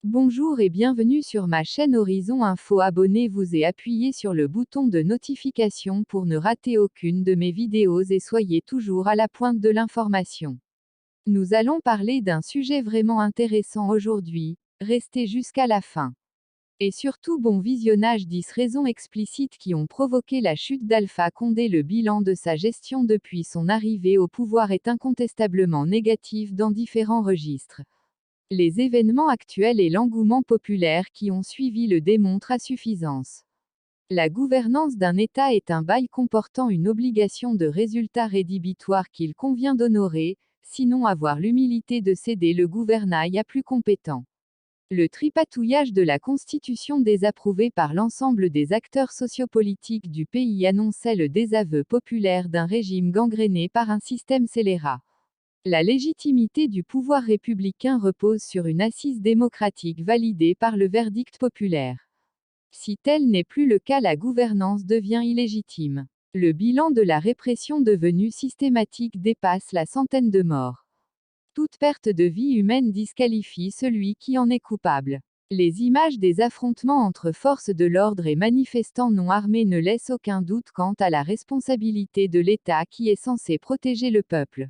Bonjour et bienvenue sur ma chaîne Horizon Info. Abonnez-vous et appuyez sur le bouton de notification pour ne rater aucune de mes vidéos et soyez toujours à la pointe de l'information. Nous allons parler d'un sujet vraiment intéressant aujourd'hui, restez jusqu'à la fin. Et surtout bon visionnage. 10 raisons explicites qui ont provoqué la chute d'Alpha Condé. Le bilan de sa gestion depuis son arrivée au pouvoir est incontestablement négatif dans différents registres. Les événements actuels et l'engouement populaire qui ont suivi le démontrent à suffisance. La gouvernance d'un État est un bail comportant une obligation de résultat rédhibitoire qu'il convient d'honorer, sinon avoir l'humilité de céder le gouvernail à plus compétent. Le tripatouillage de la Constitution désapprouvée par l'ensemble des acteurs sociopolitiques du pays annonçait le désaveu populaire d'un régime gangréné par un système scélérat. La légitimité du pouvoir républicain repose sur une assise démocratique validée par le verdict populaire. Si tel n'est plus le cas, la gouvernance devient illégitime. Le bilan de la répression devenue systématique dépasse la centaine de morts. Toute perte de vie humaine disqualifie celui qui en est coupable. Les images des affrontements entre forces de l'ordre et manifestants non armés ne laissent aucun doute quant à la responsabilité de l'État qui est censé protéger le peuple.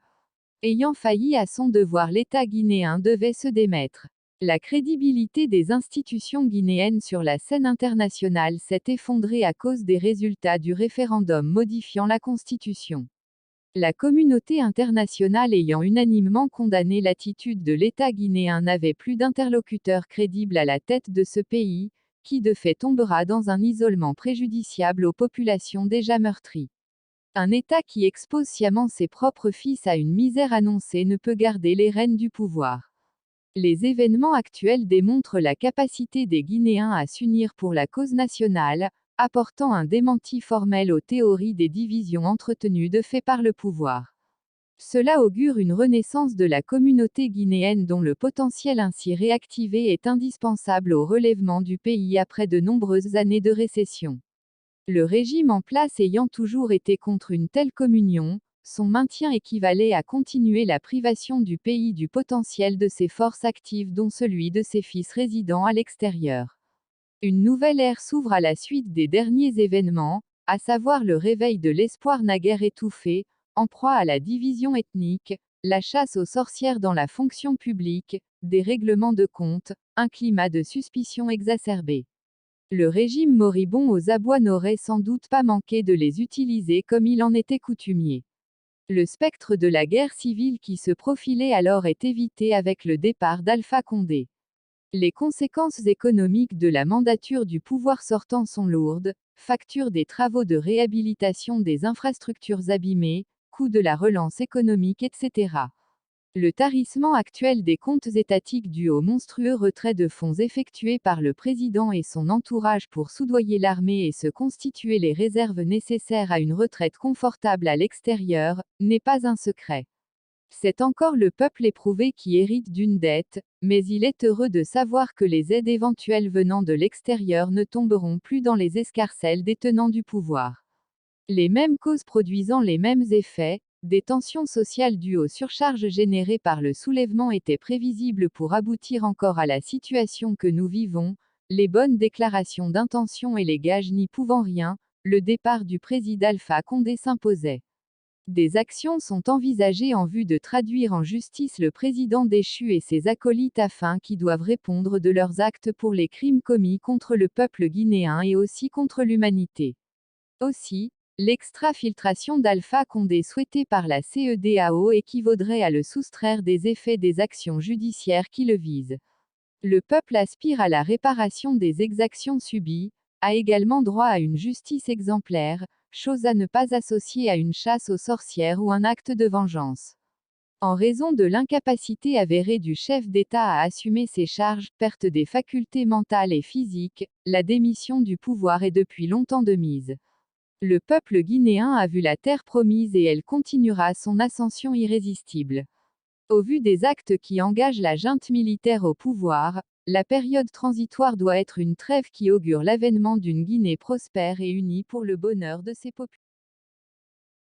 Ayant failli à son devoir, l'État guinéen devait se démettre. La crédibilité des institutions guinéennes sur la scène internationale s'est effondrée à cause des résultats du référendum modifiant la Constitution. La communauté internationale ayant unanimement condamné l'attitude de l'État guinéen n'avait plus d'interlocuteur crédible à la tête de ce pays, qui de fait tombera dans un isolement préjudiciable aux populations déjà meurtries. Un État qui expose sciemment ses propres fils à une misère annoncée ne peut garder les rênes du pouvoir. Les événements actuels démontrent la capacité des Guinéens à s'unir pour la cause nationale, apportant un démenti formel aux théories des divisions entretenues de fait par le pouvoir. Cela augure une renaissance de la communauté guinéenne dont le potentiel ainsi réactivé est indispensable au relèvement du pays après de nombreuses années de récession. Le régime en place ayant toujours été contre une telle communion, son maintien équivalait à continuer la privation du pays du potentiel de ses forces actives dont celui de ses fils résidant à l'extérieur. Une nouvelle ère s'ouvre à la suite des derniers événements, à savoir le réveil de l'espoir naguère étouffé, en proie à la division ethnique, la chasse aux sorcières dans la fonction publique, des règlements de comptes, un climat de suspicion exacerbé. Le régime moribond aux abois n'aurait sans doute pas manqué de les utiliser comme il en était coutumier. Le spectre de la guerre civile qui se profilait alors est évité avec le départ d'Alpha Condé. Les conséquences économiques de la mandature du pouvoir sortant sont lourdes, facture des travaux de réhabilitation des infrastructures abîmées, coût de la relance économique, etc. Le tarissement actuel des comptes étatiques dû au monstrueux retrait de fonds effectué par le président et son entourage pour soudoyer l'armée et se constituer les réserves nécessaires à une retraite confortable à l'extérieur, n'est pas un secret. C'est encore le peuple éprouvé qui hérite d'une dette, mais il est heureux de savoir que les aides éventuelles venant de l'extérieur ne tomberont plus dans les escarcelles des tenants du pouvoir. Les mêmes causes produisant les mêmes effets, des tensions sociales dues aux surcharges générées par le soulèvement étaient prévisibles pour aboutir encore à la situation que nous vivons, les bonnes déclarations d'intention et les gages n'y pouvant rien, le départ du président Alpha Condé s'imposait. Des actions sont envisagées en vue de traduire en justice le président déchu et ses acolytes afin qu'ils doivent répondre de leurs actes pour les crimes commis contre le peuple guinéen et aussi contre l'humanité. Aussi, l'extra-filtration d'Alpha Condé souhaitée par la CEDEAO équivaudrait à le soustraire des effets des actions judiciaires qui le visent. Le peuple aspire à la réparation des exactions subies, a également droit à une justice exemplaire, chose à ne pas associer à une chasse aux sorcières ou un acte de vengeance. En raison de l'incapacité avérée du chef d'État à assumer ses charges, perte des facultés mentales et physiques, la démission du pouvoir est depuis longtemps de mise. Le peuple guinéen a vu la terre promise et elle continuera son ascension irrésistible. Au vu des actes qui engagent la junte militaire au pouvoir, la période transitoire doit être une trêve qui augure l'avènement d'une Guinée prospère et unie pour le bonheur de ses populations.